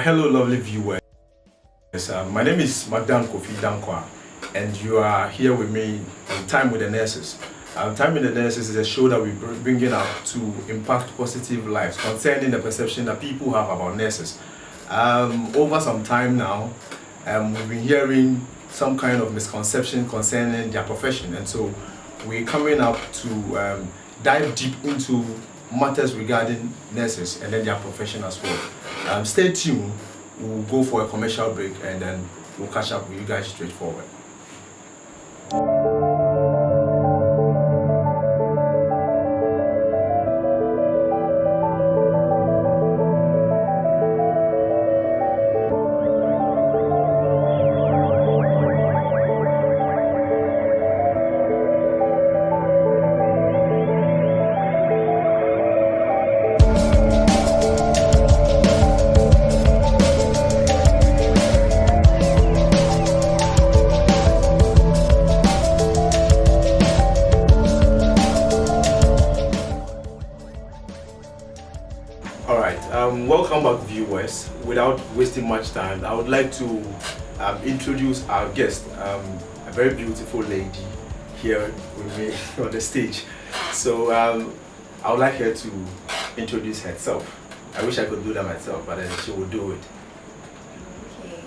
Hello, lovely viewers. My name is Magdan Kofi Dankwa, and you are here with me on Time with the Nurses. Time with the Nurses is a show that we bring in out to impact positive lives concerning the perception that people have about nurses. Over some time now, we've been hearing some kind of misconception concerning their profession, and so we're coming up to dive deep into matters regarding nurses and then their profession as well. Stay tuned. We'll go for a commercial break and then we'll catch up with you guys straightforward. Welcome back, viewers. Without wasting much time, I would like to introduce our guest, a very beautiful lady here with me on the stage. So I would like her to introduce herself. I wish I could do that myself, but then she will do it. Okay,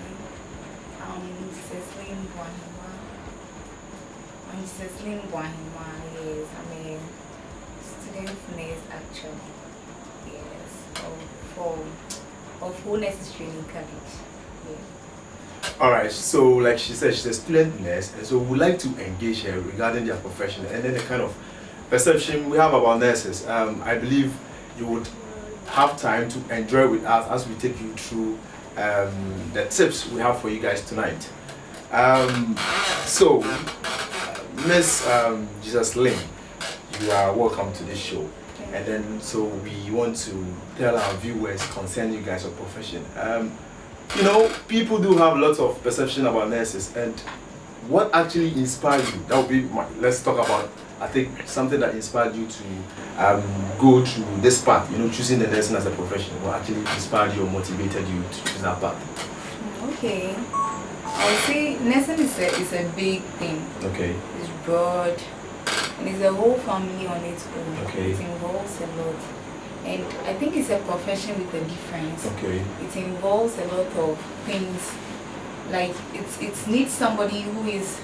Cecilin Buahima. I'm Cecilin Buahima. Yes, I'm a student nurse actually. Yes, of Whole Nurses Training College. Yeah. Alright, so like she said, she's a student nurse, and so we'd like to engage her regarding their profession and then the kind of perception we have about nurses. I believe you would have time to enjoy with us as we take you through the tips we have for you guys tonight. So, Miss Jesus Lynn, you are welcome to this show. And then, so we want to tell our viewers concerning you guys' profession. You know, people do have lots of perception about nurses, and what actually inspired you? That would be let's talk about. I think something that inspired you to go through this path. You know, choosing the nursing as a profession. What actually inspired you or motivated you to choose that path? Okay, I would say nursing is a big thing. Okay. It's broad. And it's a whole family on its own. Okay. It involves a lot. And I think it's a profession with a difference. Okay. It involves a lot of things. Like it needs somebody who is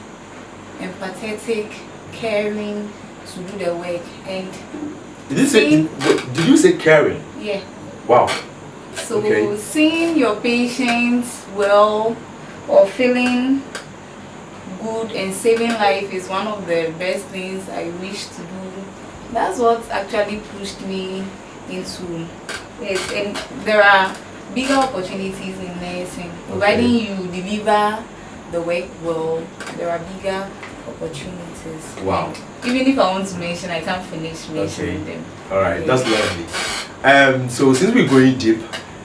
empathetic, caring to do the work. And did you say caring? Yeah. Wow. So okay. Seeing your patients well or feeling good and saving life is one of the best things I wish to do. That's what actually pushed me into it. And there are bigger opportunities in nursing. Providing you deliver the work well, there are bigger opportunities. Wow. And even if I want to mention, I can't finish mentioning them. Alright, that's lovely. So since we're going deep,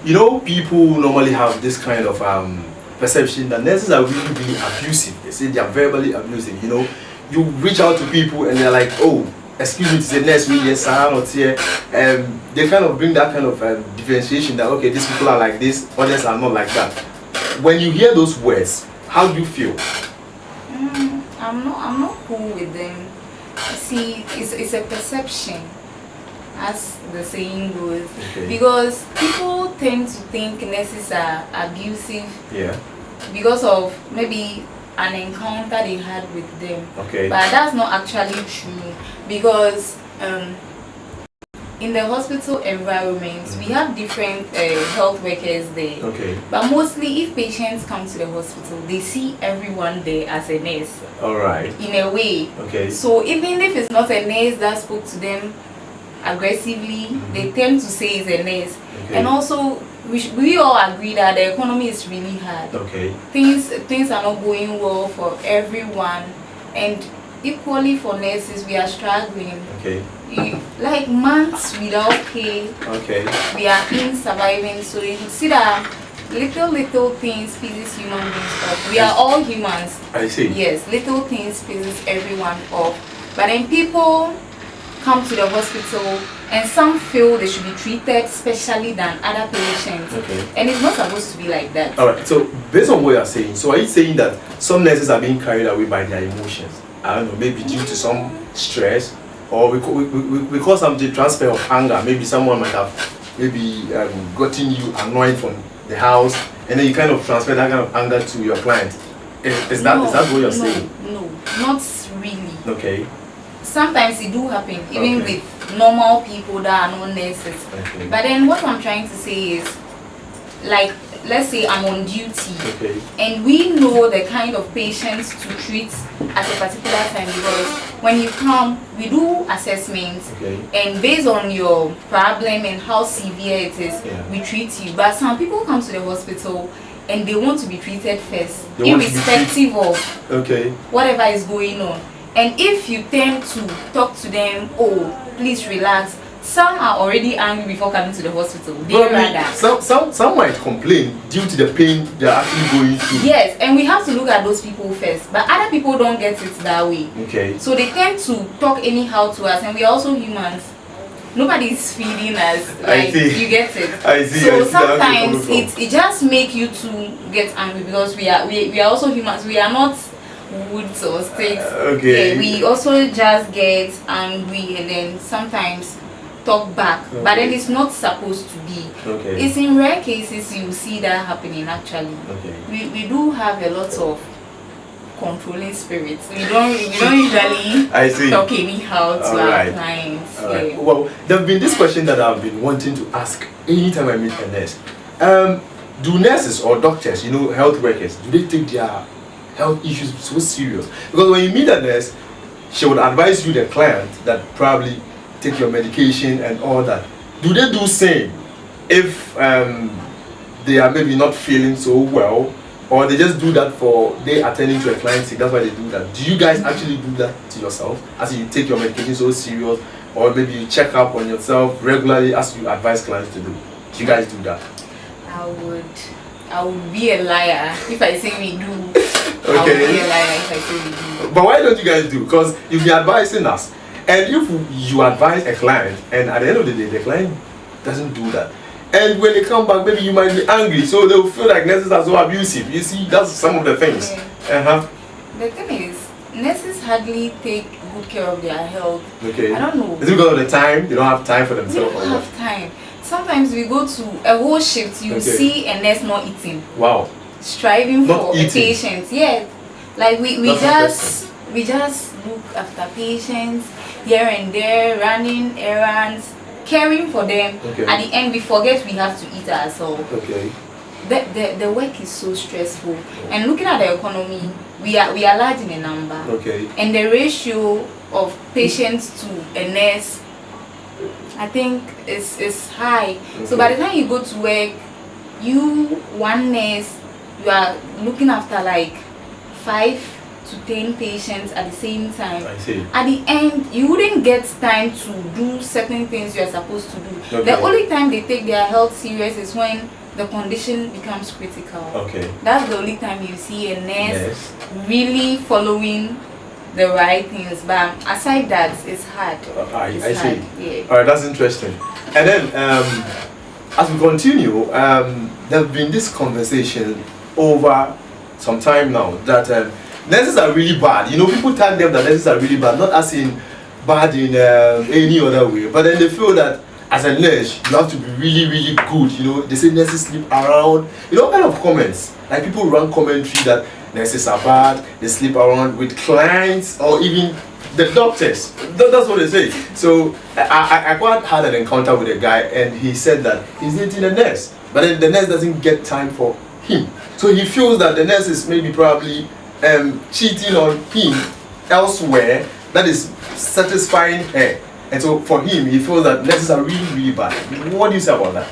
you know, people normally have this kind of perception that nurses are really, really abusive. They say they are verbally abusive. You know, you reach out to people and they're like, oh, excuse me to say nurse, me, yes, I'm not here. They kind of bring that kind of differentiation that, okay, these people are like this, others are not like that. When you hear those words, how do you feel? I'm not cool with them. See, it's a perception, as the saying goes. Okay. Because people tend to think nurses are abusive. Yeah. Because of maybe an encounter they had with them. Okay. But that's not actually true. Because in the hospital environment, we have different health workers there. Okay. But mostly, if patients come to the hospital, they see everyone there as a nurse. All right. In a way. Okay. So even if it's not a nurse that spoke to them aggressively, they tend to say it's a nurse. Okay. And also, we all agree that the economy is really hard. Okay. Things are not going well for everyone, and equally for nurses, we are struggling. Okay. Like months without pay. Okay. We are in surviving, so you see that little things pisses human beings off. We are all humans. I see. Yes, little things pisses everyone off. But then people come to the hospital and some feel they should be treated specially than other patients. Okay. And it's not supposed to be like that. All right. So based on what you're saying, so are you saying that some nurses are being carried away by their emotions? I don't know, maybe due to some stress, or we call something transfer of anger. Maybe someone might have gotten you annoyed from the house, and then you kind of transfer that kind of anger to your client. Is that what you're saying? No, not really. Okay. Sometimes it do happen, even with normal people that are not nurses. Okay. But then what I'm trying to say is, like, let's say I'm on duty, okay, and we know the kind of patients to treat at a particular time, because when you come, we do assessments, okay, and based on your problem and how severe it is, we treat you. But some people come to the hospital and they want to be treated first, irrespective of whatever is going on. And if you tend to talk to them, oh, please relax, some are already angry before coming to the hospital. Some might complain due to the pain they're actually going through. Yes, and we have to look at those people first. But other people don't get it that way. Okay. So they tend to talk anyhow to us, and we are also humans. Nobody is feeding us. Like, you get it. I see. So sometimes it just make you to get angry, because we are also humans. We are not woods or sticks. Okay. Yeah, we also just get angry and then sometimes talk back, but then it's not supposed to be. It's in rare cases you see that happening actually. We do have a lot of controlling spirits. We don't usually talk anyhow to our clients. Well, there have been this question that I've been wanting to ask anytime I meet a nurse. Do nurses or doctors, health workers, do they take their health issues so serious? Because when you meet a nurse, she would advise you, the client, that probably take your medication and all that. Do they do same if they are maybe not feeling so well, or they just do that for they attending to a client sick? That's why they do that. Do you guys actually do that to yourself, as you take your medication so serious, or maybe you check up on yourself regularly as you advise clients to do? Do you guys do that? I would be a liar if I say we do. I would be a liar if I say we do. But why don't you guys do? Because you've been advising us. And if you advise a client, and at the end of the day, the client doesn't do that, and when they come back, maybe you might be angry, so they'll feel like nurses are so abusive. You see, that's some of the things. The thing is, nurses hardly take good care of their health. I don't know. Is it because of the time? They don't have time for themselves? They don't have time. Sometimes we go to a whole shift, you see a nurse not eating. Wow. Striving for a patient. Yeah. Like we just look after patients here and there, running errands, caring for them. At the end, we forget we have to eat ourselves. The work is so stressful. And looking at the economy, we are large in a number. And the ratio of patients to a nurse, I think, is high. So by the time you go to work, one nurse, you are looking after like 5 to 10 patients at the same time. I see. At the end, you wouldn't get time to do certain things you are supposed to do. The only time they take their health serious is when the condition becomes critical. That's the only time you see a nurse really following the right things. But aside that, it's hard. I see. Yeah. All right, that's interesting. And then, as we continue, there have been this conversation over some time now that nurses are really bad. People tell them that nurses are really bad, not as in bad in any other way, but then they feel that as a nurse, you have to be really, really good. They say nurses sleep around. Kind of comments. Like people run commentary that nurses are bad, they sleep around with clients, or even the doctors. That's what they say. So I quite had an encounter with a guy, and he said that he's dating a nurse, but then the nurse doesn't get time for him. So he feels that the nurse is maybe probably cheating on him elsewhere that is satisfying her. And so for him, he feels that nurses are really, really bad. What do you say about that?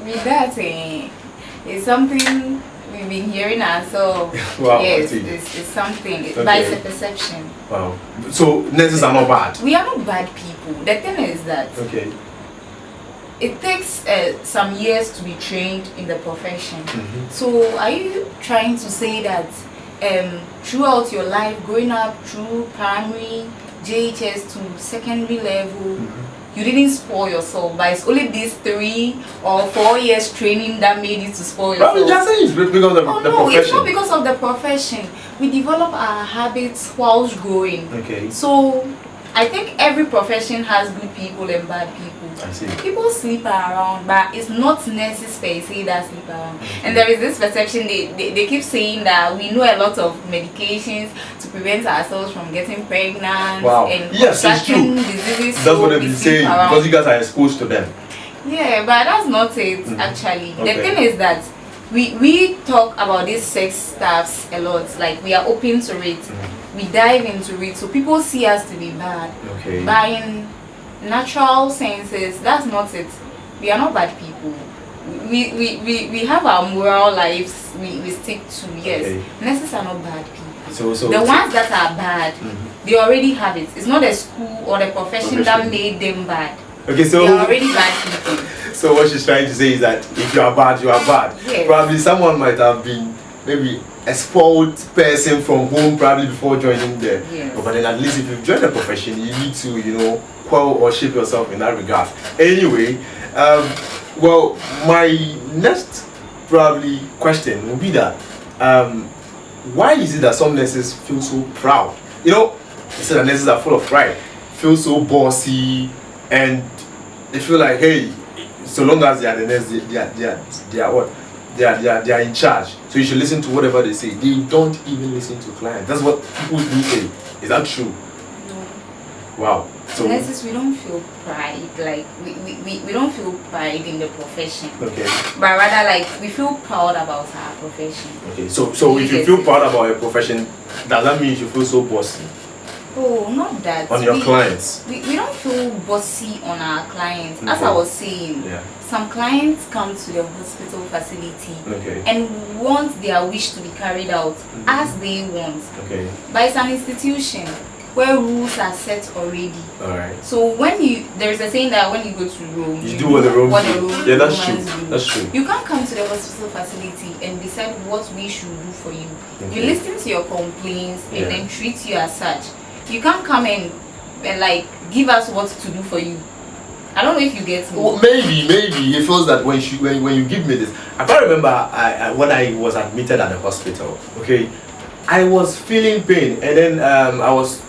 With that, it's something we've been hearing ourselves. Wow, yes, it's something. Okay. But it's a perception. Wow. So nurses are not bad. We are not bad people. The thing is that Okay. it takes some years to be trained in the profession. Mm-hmm. So are you trying to say that throughout your life, growing up through primary, JHS to secondary level, you didn't spoil yourself, but it's only these 3 or 4 years training that made you to spoil yourself? Probably just saying it's because of the no, profession. it's not because of the profession. We develop our habits whilst growing. Okay. So I think every profession has good people and bad people. I see. People sleep around, but it's not nurses per se that sleep around. And there is this perception, they keep saying that we know a lot of medications to prevent ourselves from getting pregnant Wow. and Yes, it's true. contracting diseases. That's so what they've we been sleep saying around. because you guys are exposed to them. Yeah, but that's not it actually. Okay. The thing is that we talk about these sex stuffs a lot. Like we are open to it. We dive into it. So people see us to be bad. Okay. But in natural senses, that's not it. We are not bad people. We have our moral lives we stick to. Yes. Okay. Nurses are not bad people. So The ones that are bad, they already have it. It's not the school or the profession that made them bad. Okay, so They are already bad people. so what she's trying to say is that if you are bad, you are bad. Yes. Probably someone might have been maybe a spoiled person from home probably before joining there. Yes. But then at least if you've joined the profession, you need to, you know, quell or shape yourself in that regard. Anyway, well, my next probably question will be that why is it that some nurses feel so proud? You know, they say that nurses are full of pride, feel so bossy, and they feel like, hey, so long as they are the nurse, they are what? They are in charge. So you should listen to whatever they say. They don't even listen to clients. That's what people do say. Is that true? No. Wow. So Nurses, we don't feel pride. Like we don't feel pride in the profession. okay. But rather like we feel proud about our profession. Okay. So if you feel proud about your profession, does that mean you feel so bossy Oh, not that. on your clients? We don't feel bossy on our clients. As Okay. I was saying, Yeah. some clients come to the hospital facility Okay. and want their wish to be carried out as they want. Okay. But it's an institution where rules are set already. All right. So there is a saying that when you go to Rome, You do what the Romans do. Romans Yeah, that's true. do. That's true. You can't come to the hospital facility and decide what we should do for you. Okay. You listen to your complaints Yeah. and then treat you as such. You can't come and like give us what to do for you. I don't know if you get me. Well, maybe he feels that when you give me this, I can't remember when I was admitted at the hospital. Okay, I was feeling pain, and then I was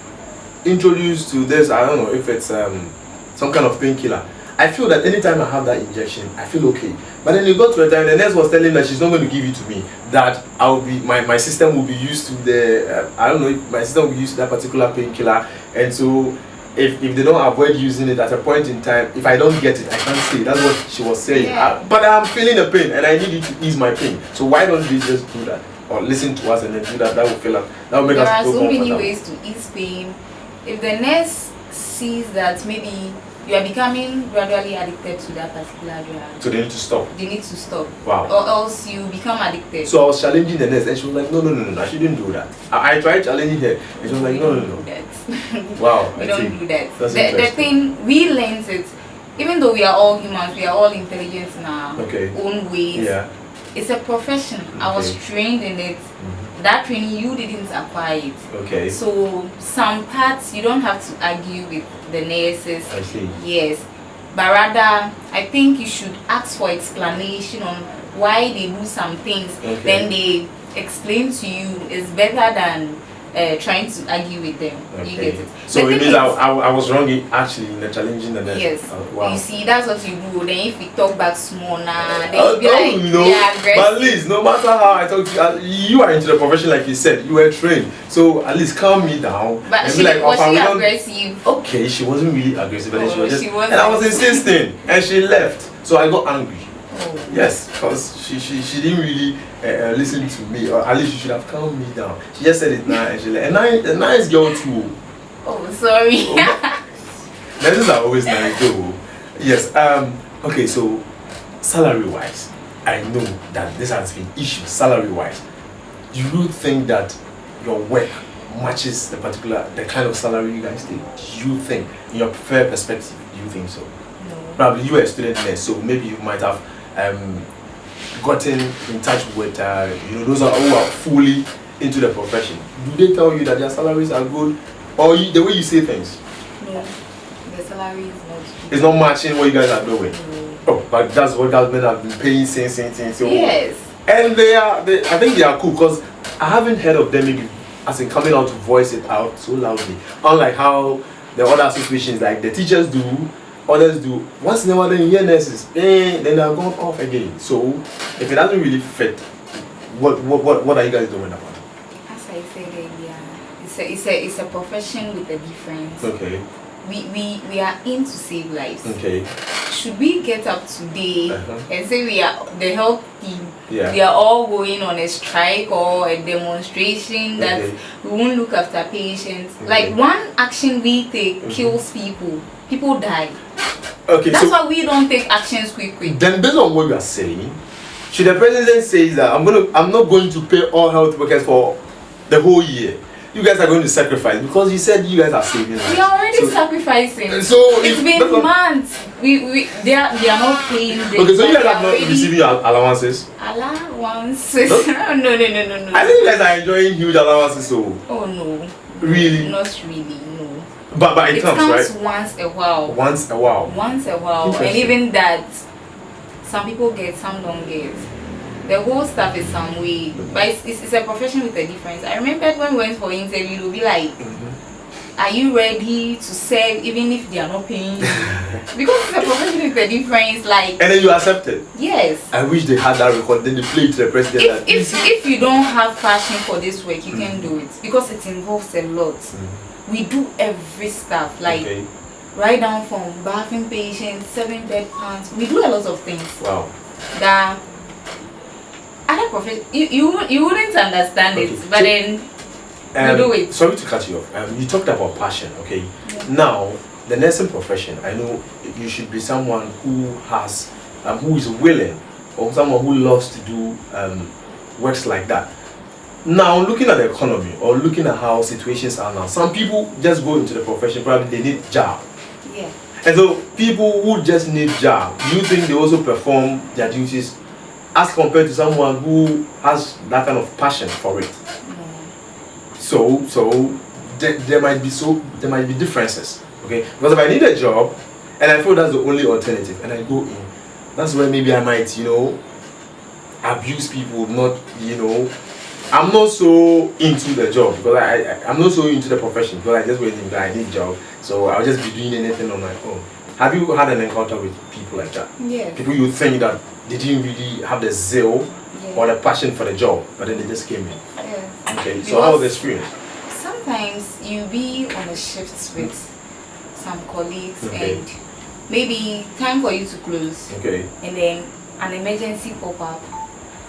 introduced to this. I don't know if it's some kind of painkiller. I feel that anytime I have that injection, I feel okay. But then you got to a time, the nurse was telling me that she's not going to give it to me. That my system will be used to the I don't know if my system will be used to that particular painkiller, and so. If they don't avoid using it at a point in time, if I don't get it, I can't stay. That's what she was saying. Yeah. But I'm feeling the pain and I need you to ease my pain. So why don't they just do that? Or listen to us and then do that? That will feel like, that will make There us are feel so many comfortable. ways to ease pain. If the nurse sees that maybe you are becoming gradually addicted to that particular drug, So they need to stop. they need to stop. Wow. Or else you become addicted. So I was challenging the nurse and she was like, no, I shouldn't do that. I tried challenging her and she was like, We no. don't do that. Wow. We I don't see. do that. That's The interesting. thing, we learned it. Even though we are all humans, we are all intelligent in our Okay. own ways. Yeah. It's a profession. I was Okay. trained in it. That training, you didn't acquire it. Okay. So some parts you don't have to argue with the nurses. I see. Yes. But rather, I think you should ask for explanation on why they do some things. Okay. Then they explain to you. It's better than trying to argue with them. You get it? So The it thing means is- I was wrong actually in the challenging the nurse. Yes. Wow. You see, that's what you do. Then if you talk back small now, then Oh, you be like, no, yeah, aggressive. but at least no matter how I talk to you, you are into the profession like you said. You were trained, so at least calm me down. But and she, be like, was "Ofa, she we don't-" aggressive? Okay, she wasn't really aggressive, but then she Oh, was just, she wasn't. and I was insisting, and she left. So I got angry. Oh. Yes, because she didn't really listen to me, or at least she should have calmed me down. She just said it now, and she left. A nice girl too. Oh, sorry. Nurses are always nice though. Yes. Okay. So, salary-wise, I know that this has been issue. Salary-wise, do you think that your work matches the kind of salary you guys take? Do you think, in your fair perspective, do you think so? No. Probably you are a student nurse, so maybe you might have gotten in touch with those who are fully into the profession. Do they tell you that their salaries are good, or the way you say things? No. The salary is not good. It's not matching what you guys are doing. No. Oh, but that's what government have been paying since. So Yes. and I think they are cool because I haven't heard of them maybe as in coming out to voice it out so loudly. Unlike how the other associations like the teachers do, others do. Once in a while then you hear nurses, then they are going off again. So if it doesn't really fit, what are you guys doing about it? As I said earlier, it's a profession with a difference. Okay. We are in to save lives. Okay. Should we get up today and say we are the health team? Yeah. We are all going on a strike or a demonstration that we won't look after patients. Like one action we take kills people. People die. Okay. That's So why we don't take actions quick. then based on what you are saying, should the president say that I'm not going to pay all health workers for the whole year? You guys are going to sacrifice because you said you guys are saving lives. We are already sacrificing. So it's been months. They are not paying. Okay, so you guys are not receiving your allowances. Allowances? No? No. I think you guys are enjoying huge allowances. So Oh no. really, Not really. No. but it It comes comes right once a while. once a while. Once a while, and Interesting. even that, some people get, some don't get. The whole stuff is some way, but it's a profession with a difference. I remember when we went for interview, they'll be like, "Are you ready to serve even if they are not paying you?" Because it's a profession with a difference. Like, And then you accept it. yes. I wish they had that record. Then they play it to the president. that, If you don't have passion for this work, you can do it because it involves a lot. We do every stuff, like okay. right down from bathing patients, 7 bed plans. We do a lot of things Wow. that other professions you wouldn't understand Okay, it, but so- then we do it. Sorry to cut you off. You talked about passion. Okay. Now the nursing profession. I know you should be someone who has, who is willing, or someone who loves to do works like that. Now, looking at the economy or looking at how situations are now, some people just go into the profession, probably they need job. Yeah. And so, people who just need job, do you think they also perform their duties as compared to someone who has that kind of passion for it? No. So there might be differences, okay? Because if I need a job and I feel that's the only alternative, and I go in, that's where maybe I might, abuse people, not, I'm not so into the job because I'm not so into the profession because I just went in because I need a job. So I'll just be doing anything on my own. Have you had an encounter with people like that? Yes. People you think that they didn't really have the zeal or the passion for the job, but then they just came in. Yes. Okay, so how was the experience? Sometimes you be on a shift with some colleagues Okay. and maybe time for you to close, Okay. and then an emergency pop up.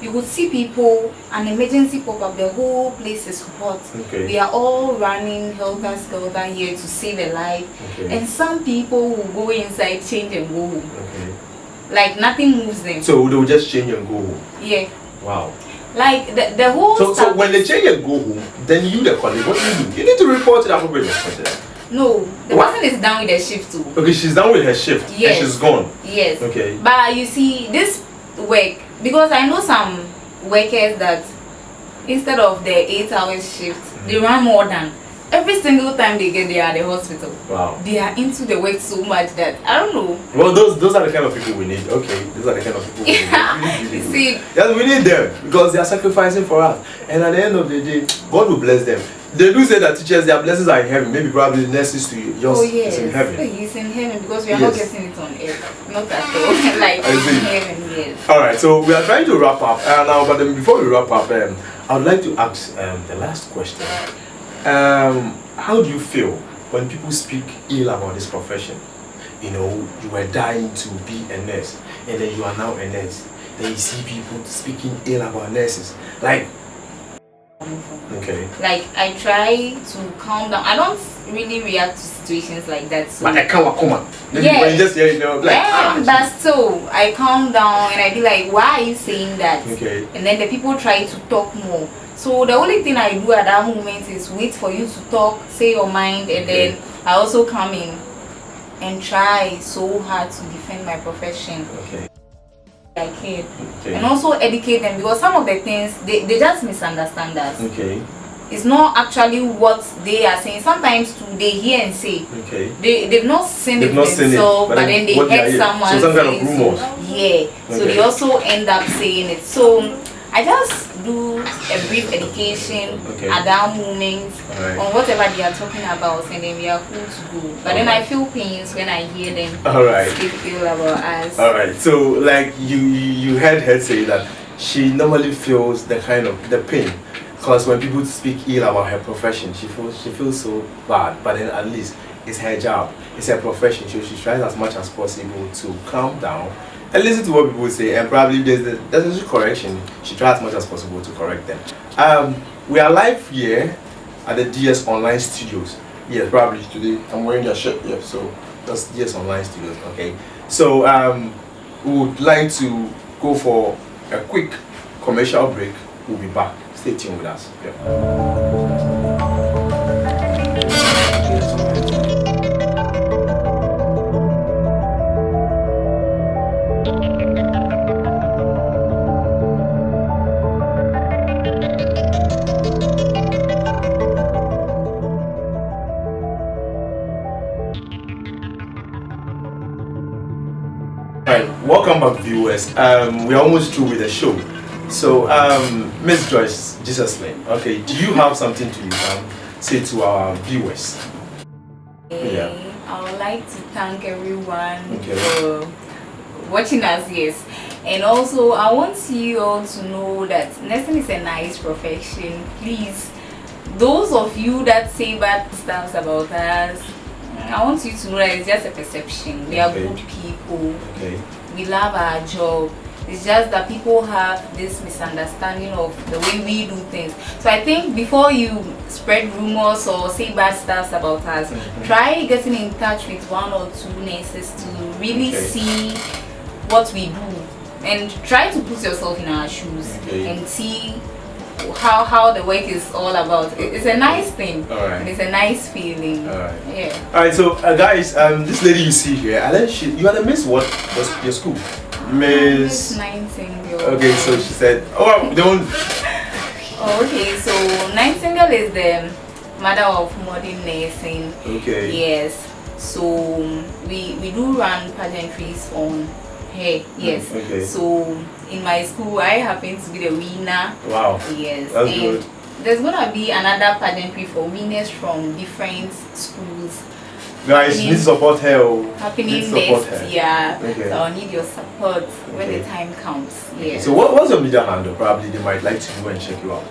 You would see people, an emergency pop up, the whole place is hot. Okay. We are all running helter skelter here to save a life. Okay. And some people will go inside, change and go home. Okay. Like nothing moves them. So they will just change and go home. Yeah. Wow. Like the whole So stuff. when they change and go home, then you the colleague, what do? You need to report to the appropriate responsibility. No, the What? person is done with the shift too. Okay, she's done with her shift Yes. and she's gone. Yes. Okay. But you see, this work, because I know some workers that instead of their 8 hours shift, they run more than every single time they get there at the hospital. Wow. They are into the work so much that I don't know. Well, those are the kind of people we need. Okay, those are the kind of people we need. Yeah. Really, really You good. see, Yes, we need them because they are sacrificing for us. And at the end of the day, God will bless them. they do say that teachers, their blessings are in heaven. Maybe probably the nurses to yours is in heaven. He's in heaven because we are not getting it on earth. Not at all. Like I see. in heaven, yes. Alright, so we are trying to wrap up now, but then before we wrap up, I would like to ask the last question. How do you feel when people speak ill about this profession? You know, you were dying to be a nurse, and then you are now a nurse. Then you see people speaking ill about nurses. Like, okay. Like I try to calm down. I don't really react to situations like that. So But I can't come on. Maybe yeah. when you just hear it, you know, like, but still, I calm down and I be like, why are you saying that? Okay. And then the people try to talk more. So the only thing I do at that moment is wait for you to talk, say your mind, and then I also come in and try so hard to defend my profession. Okay. I can. Okay. And also educate them, because some of the things they just misunderstand us. Okay. It's not actually what they are saying. Sometimes too, they hear and say. Okay. They've not seen it themselves, but then they heard someone so some kind of say rumors. so. Yeah. So they also end up saying it. So I just do a brief education at that moment on whatever they are talking about, and then we are cool to go. But then I feel pains when I hear them speak ill about us. Alright, so like you heard her say that she normally feels the kind of the pain, because when people speak ill about her profession, she feels so bad. But then at least it's her job, it's her profession, so she tries as much as possible to calm down and listen to what people say, and probably there's a correction, she tries as much as possible to correct them. We are live here at the DS Online Studios. Yes, probably today I'm wearing your shirt. Yeah, so that's DS Online Studios. Okay, so we would like to go for a quick commercial break. We'll be back. Stay tuned with us. Yeah. Welcome back, viewers. We are almost through with the show. So, Miss Joyce, Jesus name. Okay, do you have something to say to our viewers? Yeah. I would like to thank everyone for watching us. Yes, and also I want you all to know that nursing is a nice profession. Please, those of you that say bad stuff about us, I want you to know that it's just a perception. We are good people. We love our job. It's just that people have this misunderstanding of the way we do things. So I think before you spread rumors or say bad stuff about us, try getting in touch with one or two nurses to really see what we do, and try to put yourself in our shoes and see how the work is all about. It's a nice thing, and it's a nice feeling. Alright, so guys, this lady you see here, you are the Miss what? Your school? Miss Nightingale. Okay, so she said, don't. Okay, so Nightingale is the mother of modern nursing. Okay. Yes. So we do run pageantries on her. Yes. Okay. So in my school, I happen to be the winner. Wow. Yes. That's good. There's gonna be another pageantry for winners from different schools. Guys, need to support her. Happening next year. Okay. So I'll need your support when the time comes. Yes. So what's your media handle? Probably they might like to go and check you out.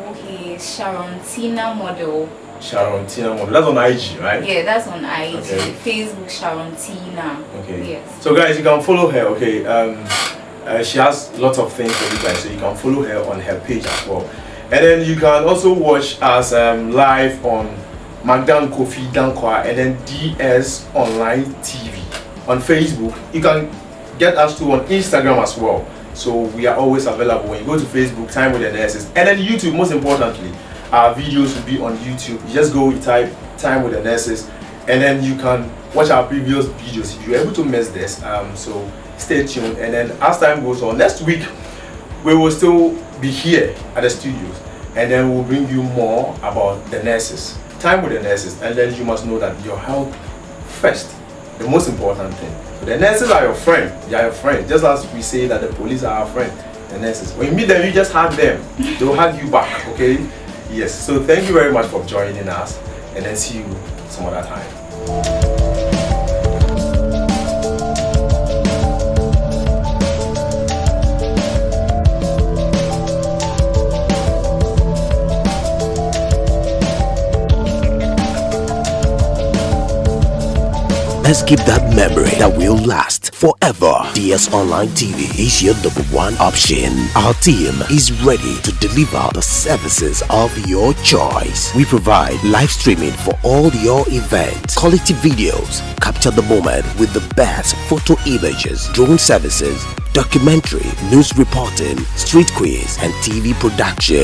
Okay, Sharontina Model. Sharontina Model. That's on IG, right? Yeah, that's on IG. Okay. Facebook Sharontina. Okay. Yes. So guys, you can follow her. Okay. She has lots of things for you guys, so you can follow her on her page as well. And then you can also watch us live on Magdan Kofi Dankwa and then DS Online TV on Facebook. You can get us too on Instagram as well. So we are always available. When you go to Facebook, Time with the Nurses, and then YouTube. Most importantly, our videos will be on YouTube. You just go type Time with the Nurses, and then you can watch our previous videos if you're able to miss this. So stay tuned. And then as time goes on, next week we will still be here at the studios, and then we'll bring you more about the nurses. Time with the nurses, and then you must know that your health first, the most important thing. So the nurses are your friend. They are your friend, just as we say that the police are our friend. The nurses, when you meet them, you just hug them. They'll hug you back. Okay, Yes, so thank you very much for joining us, and then see you some other time. Let's keep that memory that will last forever. DS Online TV is your #1 option. Our team is ready to deliver the services of your choice. We provide live streaming for all your events, quality videos, capture the moment with the best photo images, drone services, documentary, news reporting, street quiz, and TV production.